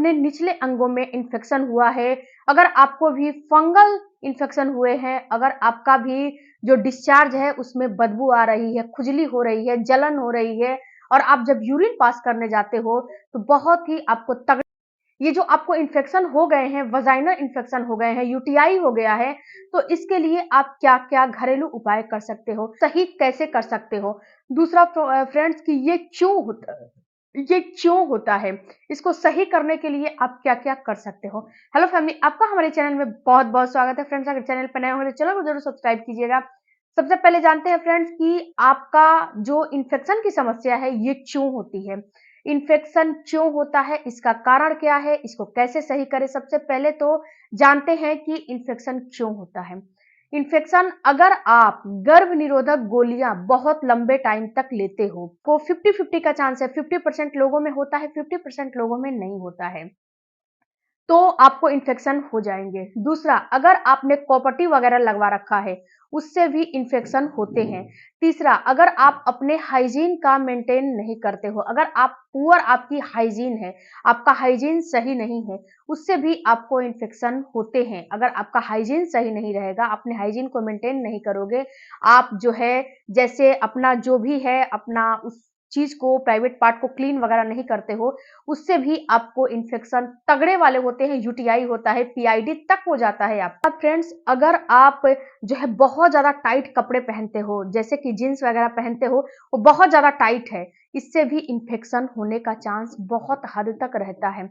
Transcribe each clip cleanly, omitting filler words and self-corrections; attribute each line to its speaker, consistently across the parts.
Speaker 1: अपने निचले अंगों में इन्फेक्शन हुआ है, अगर आपको भी फंगल इन्फेक्शन हुए हैं, अगर आपका भी जो डिस्चार्ज है उसमें बदबू आ रही है, खुजली हो रही है, जलन हो रही है और आप जब यूरिन पास करने जाते हो तो बहुत ही आपको तगड़े ये जो आपको इन्फेक्शन हो गए हैं, वजाइनल इन्फेक्शन हो गए हैं, यूटीआई हो गया है, तो इसके लिए आप क्या-क्या घरेलू उपाय कर सकते हो, सही कैसे कर सकते हो? दूसरा फ्रेंड्स कि ये क्यों होता है? इसको सही करने के लिए आप क्या-क्या कर सकते हो? हेलो फैमिली, आपका हमारे चैनल में बहुत-बहुत स्वागत है। फ्रेंड्स, अगर चैनल पे नए हो तो चैनल को ज़रूर सब्सक्राइब कीजिएगा। सबसे पहले जानते हैं फ्रेंड्स कि आपका जो इन्फेक्शन की समस्या है, ये क्यों होती है? इन्फेक्शन क्यों होता है? इसका कारण क्या है? इसको कैसे सही करें? सबसे पहले तो जानते हैं कि इन्फेक्शन क्यों होता है। इन्फेक्शन अगर आप गर्भ निरोधक गोलियां बहुत लंबे टाइम तक लेते हो को 50-50 का चांस है, 50% लोगों में होता है, 50% लोगों में नहीं होता है, तो आपको इन्फेक्शन हो जाएंगे। दूसरा, अगर आपने कॉपर्टी वगैरह लगवा रखा है, उससे भी इन्फेक्शन होते हैं। तीसरा, अगर आप अपने हाइजीन का मेंटेन नहीं करते हो, अगर आप पुअर आपकी हाइजीन है, आपका हाइजीन सही नहीं है, उससे भी आपको इन्फेक्शन होते हैं। अगर आपका हाइजीन सही नहीं रहेगा, अपने हाइजीन को मेंटेन नहीं करोगे, आप जो है जैसे अपना जो भी है अपना उस चीज को प्राइवेट पार्ट को क्लीन वगैरह नहीं करते हो, उससे भी आपको इन्फेक्शन तगड़े वाले होते हैं, यूटीआई होता है, पीआईडी तक हो जाता है आपका। फ्रेंड्स, अगर आप जो है बहुत ज्यादा टाइट कपड़े पहनते हो, जैसे कि जीन्स वगैरह पहनते हो, वो बहुत ज्यादा टाइट है, इससे भी इन्फेक्शन होने का चांस बहुत हद तक रहता है।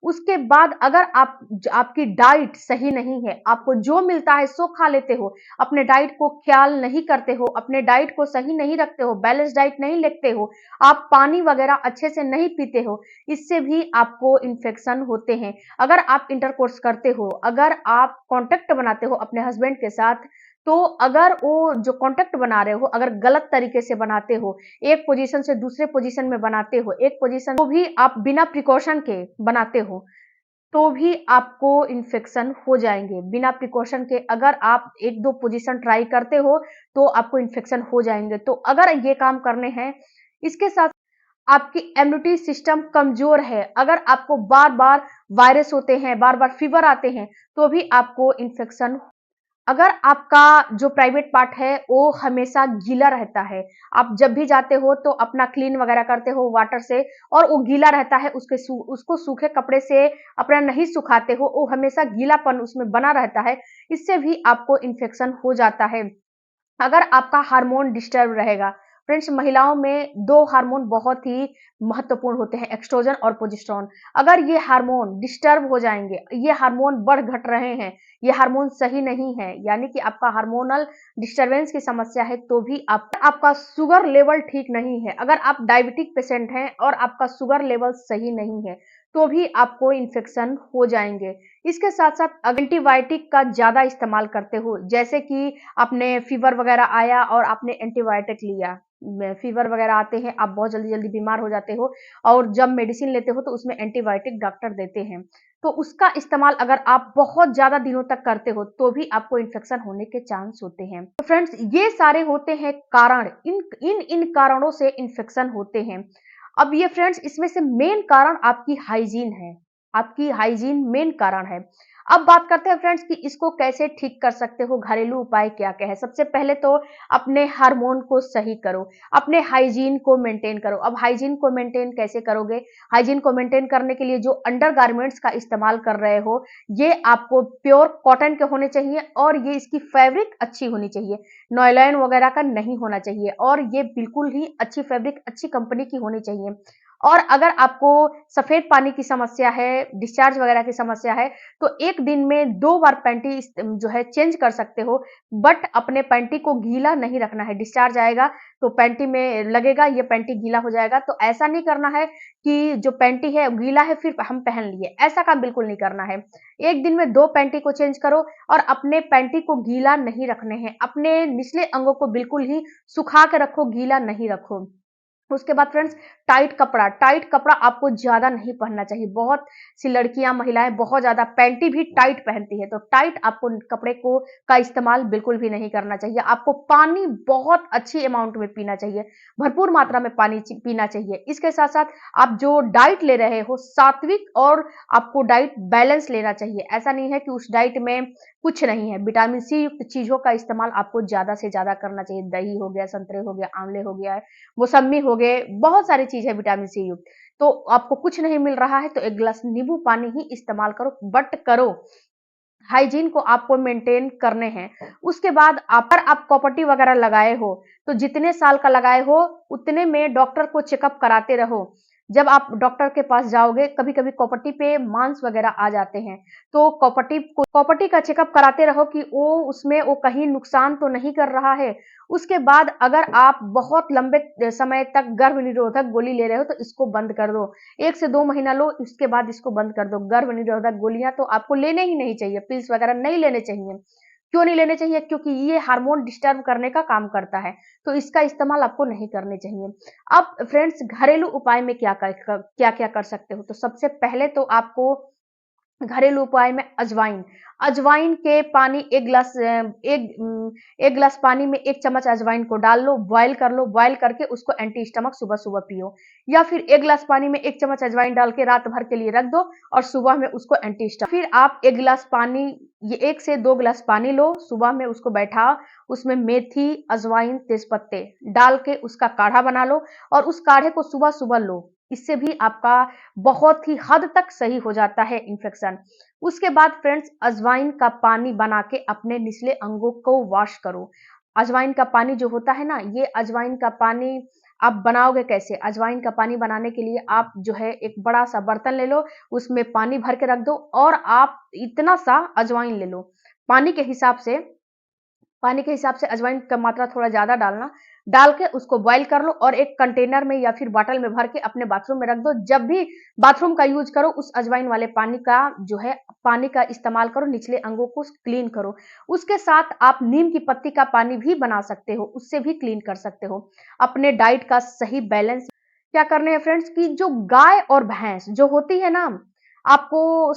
Speaker 1: उसके बाद अगर आपकी डाइट सही नहीं है, आपको जो मिलता है सो खा लेते हो, अपने डाइट को ख्याल नहीं करते हो, अपने डाइट को सही नहीं रखते हो, बैलेंस डाइट नहीं लेते हो, आप पानी वगैरह अच्छे से नहीं पीते हो, इससे भी आपको इन्फेक्शन होते हैं। अगर आप इंटरकोर्स करते हो, अगर आप कांटेक्ट बनाते हो अपने हस्बैंड के साथ, तो अगर वो जो कांटेक्ट बना रहे हो, अगर गलत तरीके से बनाते हो, एक पोजीशन से दूसरे पोजीशन में बनाते हो, एक पोजीशन को भी आप बिना प्रिकॉशन के बनाते हो, तो भी आपको इन्फेक्शन हो जाएंगे। बिना प्रिकॉशन के अगर आप एक दो पोजीशन ट्राई करते हो, तो आपको इन्फेक्शन हो जाएंगे। तो अगर ये काम करने हैं, इसके साथ आपकी इम्यूनिटी सिस्टम कमजोर है, अगर आपको बार बार वायरस होते हैं, बार बार फीवर आते हैं, तो भी आपको इन्फेक्शन। अगर आपका जो प्राइवेट पार्ट है वो हमेशा गीला रहता है, आप जब भी जाते हो तो अपना क्लीन वगैरह करते हो वाटर से और वो गीला रहता है, उसको सूखे कपड़े से अपना नहीं सुखाते हो, वो हमेशा गीलापन उसमें बना रहता है, इससे भी आपको इन्फेक्शन हो जाता है। अगर आपका हार्मोन डिस्टर्ब रहेगा, फ्रेंड्स, महिलाओं में दो हार्मोन बहुत ही महत्वपूर्ण होते हैं, एक्स्ट्रोजन और प्रोजेस्टेरोन। अगर ये हार्मोन डिस्टर्ब हो जाएंगे, ये हार्मोन बढ़ घट रहे हैं, ये हार्मोन सही नहीं है, यानी कि आपका हार्मोनल डिस्टरबेंस की समस्या है, तो भी आपका शुगर लेवल ठीक नहीं है, अगर आप डायबिटिक पेशेंट हैं और आपका शुगर लेवल सही नहीं है, तो भी आपको इन्फेक्शन हो जाएंगे। इसके साथ साथ एंटीबायोटिक का ज्यादा इस्तेमाल करते हो, जैसे कि आपने फीवर वगैरह आया और आपने एंटीबायोटिक लिया, फीवर वगैरह आते हैं, आप बहुत जल्दी जल्दी बीमार हो जाते हो और जब मेडिसिन लेते हो तो उसमें एंटीबायोटिक डॉक्टर देते हैं, तो उसका इस्तेमाल अगर आप बहुत ज्यादा दिनों तक करते हो, तो भी आपको इन्फेक्शन होने के चांस होते हैं। तो फ्रेंड्स, ये सारे होते हैं कारण, इन कारणों से इन्फेक्शन होते हैं। अब ये फ्रेंड्स, इसमें से मेन कारण आपकी हाइजीन है, आपकी हाइजीन मेन कारण है। अब बात करते हैं फ्रेंड्स कि इसको कैसे ठीक कर सकते हो, घरेलू उपाय क्या-क्या है। सबसे पहले तो अपने हार्मोन को सही करो, अपने हाइजीन को मेंटेन करो। अब हाइजीन को मेंटेन कैसे करोगे? हाइजीन को मेंटेन करने के लिए जो अंडरगारमेंट्स का इस्तेमाल कर रहे हो, ये आपको प्योर कॉटन के होने चाहिए और ये इसकी फैब्रिक अच्छी होनी चाहिए, नॉयलॉन वगैरह का नहीं होना चाहिए और ये बिल्कुल ही अच्छी फैब्रिक, अच्छी कंपनी की होनी चाहिए। और अगर आपको सफेद पानी की समस्या है, डिस्चार्ज वगैरह की समस्या है, तो एक दिन में 2 बार पैंटी जो है चेंज कर सकते हो, बट अपने पैंटी को गीला नहीं रखना है। डिस्चार्ज आएगा तो पैंटी में लगेगा, ये पैंटी गीला हो जाएगा, तो ऐसा नहीं करना है कि जो पैंटी है गीला है फिर हम पहन लिए, ऐसा काम बिल्कुल नहीं करना है। एक दिन में 2 पैंटी को चेंज करो और अपने पैंटी को गीला नहीं रखने हैं, अपने निचले अंगों को बिल्कुल ही सुखा के रखो, गीला नहीं रखो। उसके बाद फ्रेंड्स टाइट कपड़ा आपको ज़्यादा नहीं पहनना चाहिए। बहुत सी लड़कियाँ, महिलाएँ बहुत ज़्यादा पैंटी भी टाइट पहनती है, तो टाइट आपको कपड़े को का इस्तेमाल बिल्कुल भी नहीं करना चाहिए। आपको पानी बहुत अच्छी अमाउंट में पीना चाहिए, भरपूर मात्रा में पानी पीना चाहिए। इसके साथ-साथ आप जो डाइट ले रहे हो, सात्विक और आपको डाइट बैलेंस लेना चाहिए। ऐसा नहीं है कि उस डाइट में कुछ नहीं है, विटामिन सी युक्त चीज़ों का इस्तेमाल आपको ज़्यादा से ज़्यादा करना चाहिए। दही हो गया, संतरे हो गया, आंवले हो गया, मौसम्मी हो गए, बहुत सारी चीज़ है विटामिन सी युक्त। तो आपको कुछ नहीं मिल रहा है तो 1 ग्लास नींबू पानी ही इस्तेमाल करो, बट करो। हाइजीन को आपको मेंटेन करने हैं। उसके बाद अगर आप प्रॉपर्टी वगैरह लगाए हो, तो जितने साल का लगाए हो, उतने में डॉक्टर को चेकअप कराते रहो। जब आप डॉक्टर के पास जाओगे, कभी-कभी प्रॉपर्टी पे मांस वगैरह आ जाते हैं, तो प्रॉपर्टी का चेकअप कराते रहो कि वो कहीं नुकसान तो नहीं कर रहा है। उसके बाद अगर आप बहुत लंबे समय तक गर्भ निरोधक गोली ले रहे हो, तो इसको बंद कर दो। 1 से 2 महीना लो, उसके बाद इसको बंद कर दो। गर्भ निरोधक गोलियाँ तो आपको लेने ही नहीं चाहिए, पिल्स वगैरह नहीं लेने चाहिए। क्यों नहीं लेने चाहिए? क्योंकि ये हार्मोन डिस्टर्ब करने का काम करता है, तो इसका इस्तेमाल आपको नहीं करने चाहिए। अब फ्रेंड्स घरेलू उपाय में क्या-क्या कर सकते हो? तो सबसे पहले तो आपको घरेलू उपाय में अजवाइन। अजवाइन के पानी 1 ग्लास पानी में 1 चम्मच अजवाइन को डाल लो, बॉयल कर लो, बॉयल करके उसको एंटी स्टमक सुबह-सुबह पियो। या फिर 1 ग्लास पानी में 1 चम्मच अजवाइन डाल के रात भर के लिए रख दो और सुबह में उसको एंटी स्टमक फिर आप 1 ग्लास पानी ये 1 से 2 ग्लास पानी लो, सुबह में उसको बैठाओ, उसमें मेथी, अजवाइन, तेजपत्ते डाल के उसका काढ़ा बना लो और उस काढ़े को सुबह-सुबह लो। इससे भी आपका बहुत ही हद तक सही हो जाता है इन्फेक्शन। उसके बाद फ्रेंड्स अजवाइन का पानी बना के अपने निचले अंगों को वॉश करो। अजवाइन का पानी जो होता है ना, ये अजवाइन का पानी आप बनाओगे कैसे? अजवाइन का पानी बनाने के लिए आप जो है एक बड़ा-सा बर्तन ले लो, उसमें पानी भर के रख दो और आप इतना सा अजवाइन ले लो। पानी के हिसाब से पानी के हिसाब से अजवाइन का मात्रा थोड़ा ज़्यादा डालना, डाल के उसको बॉयल कर लो और एक कंटेनर में या फिर बॉटल में भर के अपने बाथरूम में रख दो। जब भी बाथरूम का यूज़ करो, उस अजवाइन वाले पानी का जो है पानी का इस्तेमाल करो, निचले अंगों को क्लीन करो। उसके साथ आप नीम की पत्ती का पानी भी बना सकते हो, उससे भी क्लीन कर सकते हो। अपने डाइट का सही बैलेंस क्या करने हैं फ्रेंड्स कि जो गाय और भैंस जो होती है ना, आपको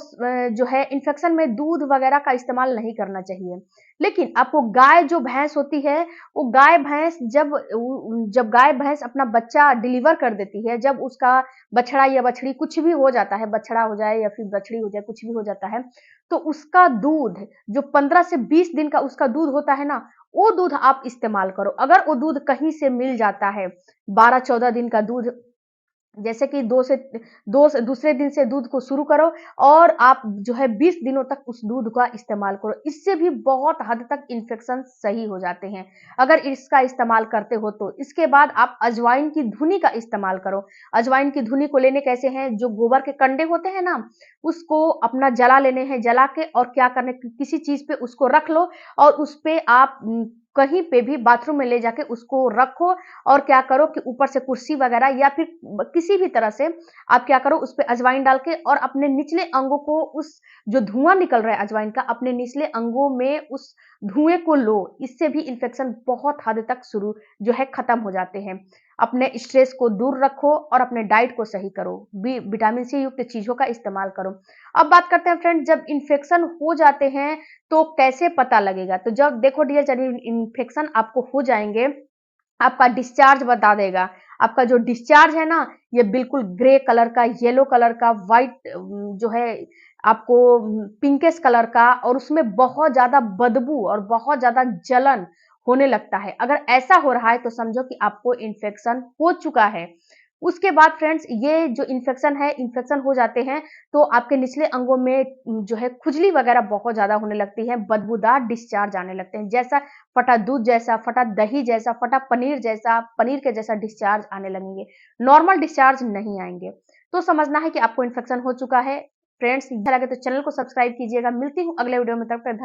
Speaker 1: जो है इन्फेक्शन में दूध वगैरह का इस्तेमाल नहीं करना चाहिए। लेकिन आपको गाय जो भैंस होती है, वो गाय भैंस जब गाय भैंस अपना बच्चा डिलीवर कर देती है, जब उसका बछड़ा या बछड़ी कुछ भी हो जाता है, बछड़ा हो जाए या फिर बछड़ी हो जाए, कुछ भी हो जाता है, तो उसका दूध जो 15 से 20 दिन का उसका दूध होता है ना, वो दूध आप इस्तेमाल करो। अगर वो दूध कहीं से मिल जाता है, 12-14 दिन का दूध जैसे कि 2 से दूसरे दिन से दूध को शुरू करो और आप जो है 20 दिनों तक उस दूध का इस्तेमाल करो। इससे भी बहुत हद तक इन्फेक्शन सही हो जाते हैं, अगर इसका इस्तेमाल करते हो तो। इसके बाद आप अजवाइन की धुनी का इस्तेमाल करो। अजवाइन की धुनी को लेने कैसे हैं, जो गोबर के कंडे होते हैं ना, उसको अपना जला लेने हैं, जला के और क्या करने किसी चीज़ पे उसको रख लो और उसपे आप कहीं पे भी बाथरूम में ले जाके उसको रखो और क्या करो कि ऊपर से कुर्सी वगैरह या फिर किसी भी तरह से आप क्या करो उस पे अजवाइन डाल के और अपने निचले अंगों को उस जो धुआं निकल रहा है अजवाइन का अपने निचले अंगों में उस धुएं को लो। इससे भी इन्फेक्शन बहुत हद तक शुरू जो है खत्म हो जाते हैं। अपने स्ट्रेस को दूर रखो और अपने डाइट को सही करो। विटामिन सी युक्त चीजों का इस्तेमाल करो। अब बात करते हैं फ्रेंड, जब इन्फेक्शन हो जाते हैं तो कैसे पता लगेगा? तो जब देखो डियर, जब इन्फेक्शन आपको हो जाएंगे, आपका डिस्चार्ज बता देगा। आपका जो डिस्चार्ज है ना, ये बिल्कुल ग्रे कलर का, येलो कलर का, व्हाइट जो है आपको पिंकिश कलर का और उसमें बहुत ज़्यादा बदबू और बहुत ज़्यादा जलन होने लगता है। अगर ऐसा हो रहा है तो समझो कि आपको इन्फेक्शन हो चुका है। उसके बाद फ्रेंड्स ये जो इन्फेक्शन हो जाते हैं तो आपके निचले अंगों में जो है खुजली वगैरह बहुत ज़्यादा होने लगती है, बदबूदार डिस्चार्ज आने लगते हैं। जैसा फटा दूध जैसा, फटा दही जैसा, फटा पनीर जैसा, पनीर के जैसा डिस्चार्ज आने लगेंगे। नॉर्मल डिस्चार्ज नहीं आएँगे। तो समझना है कि आपको इन्फेक्शन हो चुका है। फ्रेंड्स अच्छा लगे तो चैनल को सब्सक्राइब कीजिएगा। मिलती हूँ अगले वीडियो में, तब तक